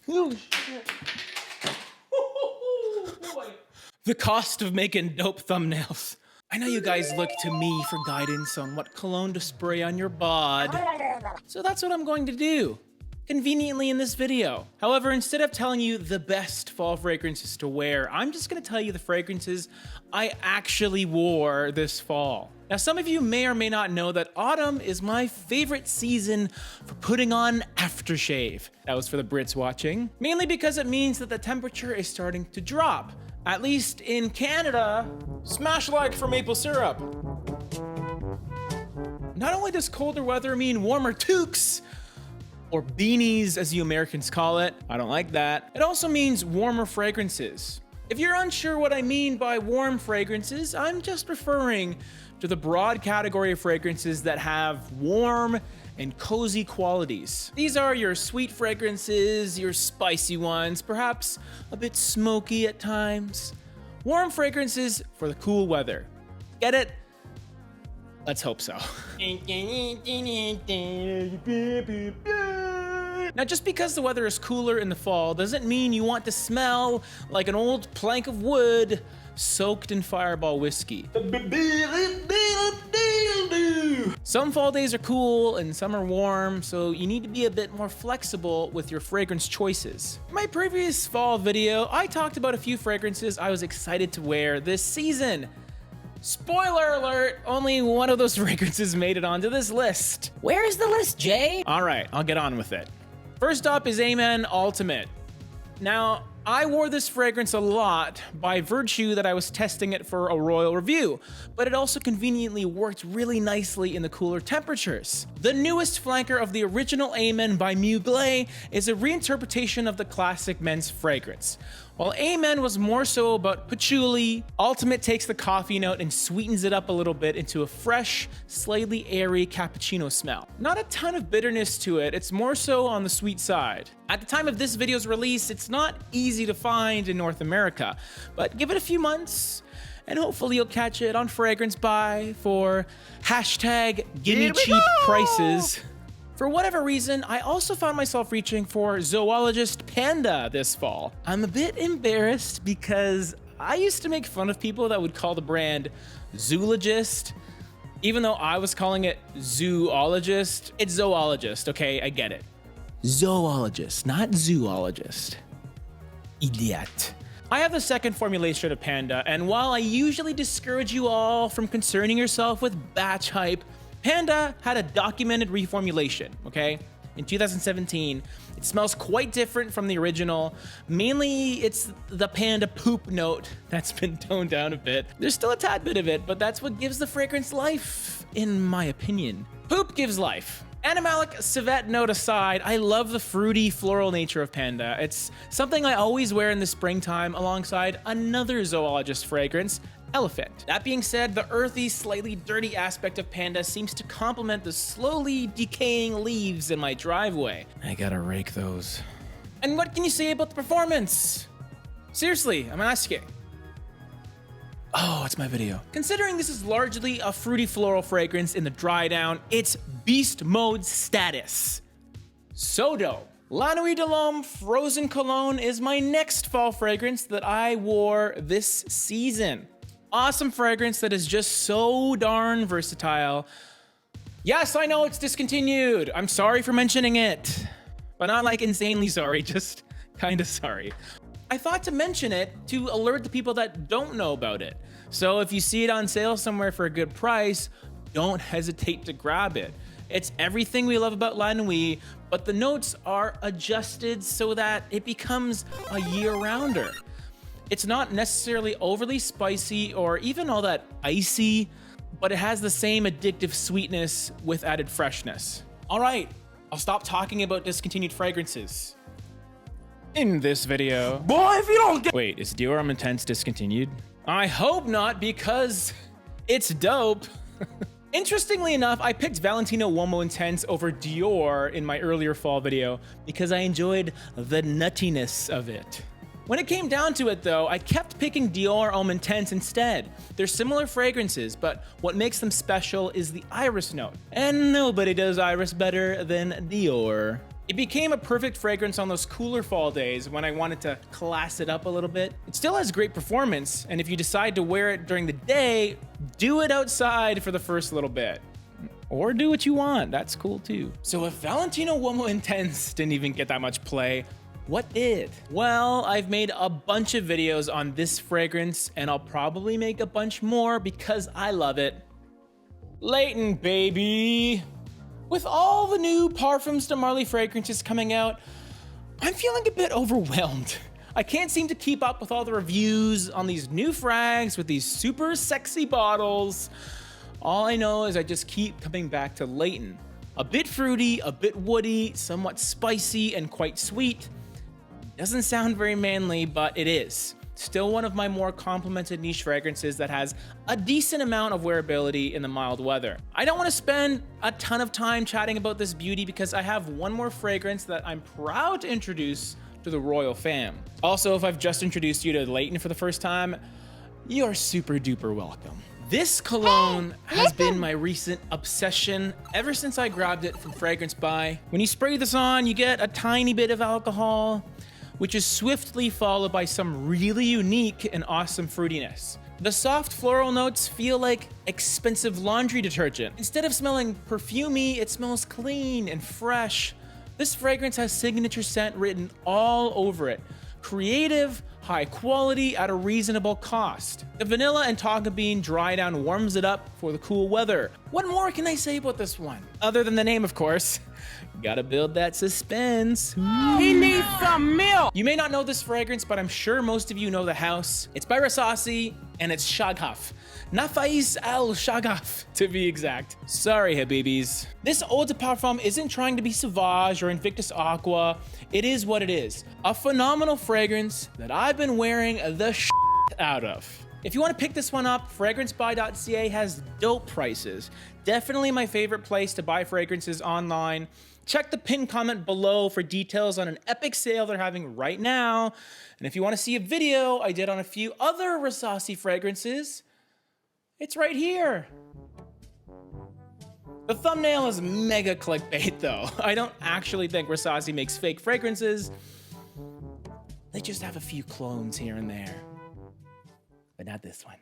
Oh, shit. Boy. The cost of making dope thumbnails. I know you guys look to me for guidance on what cologne to spray on your bod, so that's what I'm going to do, conveniently in this video. However, instead of telling you the best fall fragrances to wear, I'm just gonna tell you the fragrances I actually wore this fall. Now, some of you may or may not know that autumn is my favorite season for putting on aftershave. That was for the Brits watching. Mainly because it means that the temperature is starting to drop. At least in Canada. Smash like for maple syrup. Not only does colder weather mean warmer toques, or beanies as you Americans call it, I don't like that, it also means warmer fragrances. If you're unsure what I mean by warm fragrances, I'm just referring to the broad category of fragrances that have warm and cozy qualities. These are your sweet fragrances, your spicy ones, perhaps a bit smoky at times. Warm fragrances for the cool weather. Get it? Let's hope so. Now, just because the weather is cooler in the fall doesn't mean you want to smell like an old plank of wood soaked in Fireball whiskey. Some fall days are cool and some are warm, so you need to be a bit more flexible with your fragrance choices. In my previous fall video, I talked about a few fragrances I was excited to wear this season. Spoiler alert, only one of those fragrances made it onto this list. Where is the list, Jay? All right, I'll get on with it. First up is Amen Ultimate. Now, I wore this fragrance a lot by virtue that I was testing it for a Royal review, but it also conveniently worked really nicely in the cooler temperatures. The newest flanker of the original Amen by Mugler is a reinterpretation of the classic men's fragrance. While Amen was more so about patchouli, Ultimate takes the coffee note and sweetens it up a little bit into a fresh, slightly airy cappuccino smell. Not a ton of bitterness to it, it's more so on the sweet side. At the time of this video's release, it's not easy to find in North America, but give it a few months, and hopefully you'll catch it on Fragrance Buy for hashtag gimme cheap prices. For whatever reason, I also found myself reaching for Zoologist Panda this fall. I'm a bit embarrassed because I used to make fun of people that would call the brand Zoologist, even though I was calling it Zoologist. It's Zoologist, okay? I get it. Zoologist, not zoologist. Idiot. I have the second formulation of Panda, and while I usually discourage you all from concerning yourself with batch hype, Panda had a documented reformulation, okay? In 2017, it smells quite different from the original. Mainly, it's the Panda poop note that's been toned down a bit. There's still a tad bit of it, but that's what gives the fragrance life, in my opinion. Poop gives life. Animalic civet note aside, I love the fruity floral nature of Panda. It's something I always wear in the springtime alongside another Zoologist fragrance, Elephant. That being said, the earthy, slightly dirty aspect of Panda seems to complement the slowly decaying leaves in my driveway. I gotta rake those. And what can you say about the performance? Seriously, I'm asking. Oh, it's my video. Considering this is largely a fruity floral fragrance in the dry down, it's beast mode status. So dope. La Nuit de Lhomme Frozen Cologne is my next fall fragrance that I wore this season. Awesome fragrance that is just so darn versatile. Yes, I know it's discontinued. I'm sorry for mentioning it, but not like insanely sorry, just kinda sorry. I thought to mention it to alert the people that don't know about it. So if you see it on sale somewhere for a good price, don't hesitate to grab it. It's everything we love about La Nuit, but the notes are adjusted so that it becomes a year-rounder. It's not necessarily overly spicy or even all that icy, but it has the same addictive sweetness with added freshness. All right, I'll stop talking about discontinued fragrances. In this video... Boy, if you don't get... Wait, is Dior Homme Intense discontinued? I hope not, because it's dope. Interestingly enough, I picked Valentino Eau Intense over Dior in my earlier fall video because I enjoyed the nuttiness of it. When it came down to it though, I kept picking Dior Homme Intense instead. They're similar fragrances, but what makes them special is the iris note. And nobody does iris better than Dior. It became a perfect fragrance on those cooler fall days when I wanted to class it up a little bit. It still has great performance, and if you decide to wear it during the day, do it outside for the first little bit. Or do what you want, that's cool too. So if Valentino Eau Intense didn't even get that much play, what did? Well, I've made a bunch of videos on this fragrance, and I'll probably make a bunch more because I love it. Layton, baby! With all the new Parfums de Marly fragrances coming out, I'm feeling a bit overwhelmed. I can't seem to keep up with all the reviews on these new frags with these super sexy bottles. All I know is I just keep coming back to Layton. A bit fruity, a bit woody, somewhat spicy, and quite sweet. Doesn't sound very manly, but it is. Still one of my more complimented niche fragrances that has a decent amount of wearability in the mild weather. I don't want to spend a ton of time chatting about this beauty because I have one more fragrance that I'm proud to introduce to the Royal fam. Also, if I've just introduced you to Layton for the first time, you're super duper welcome. This cologne has been my recent obsession ever since I grabbed it from Fragrance Buy. When you spray this on, you get a tiny bit of alcohol, which is swiftly followed by some really unique and awesome fruitiness. The soft floral notes feel like expensive laundry detergent. Instead of smelling perfumey, it smells clean and fresh. This fragrance has signature scent written all over it. Creative, high quality at a reasonable cost. The vanilla and tonka bean dry down warms it up for the cool weather. What more can I say about this one? Other than the name, of course. Gotta build that suspense. He needs some milk. You may not know this fragrance, but I'm sure most of you know the house. It's by Rasasi, and it's Shagaf. Nafais al Shagaf, to be exact. Sorry, habibis. This eau de parfum isn't trying to be Sauvage or Invictus Aqua. It is what it is. A phenomenal fragrance that I've been wearing the out of. If you want to pick this one up, fragrancebuy.ca has dope prices. Definitely my favorite place to buy fragrances online. Check the pinned comment below for details on an epic sale they're having right now. And if you want to see a video I did on a few other Rasasi fragrances, it's right here. The thumbnail is mega clickbait though. I don't actually think Rasasi makes fake fragrances. They just have a few clones here and there. But not this one.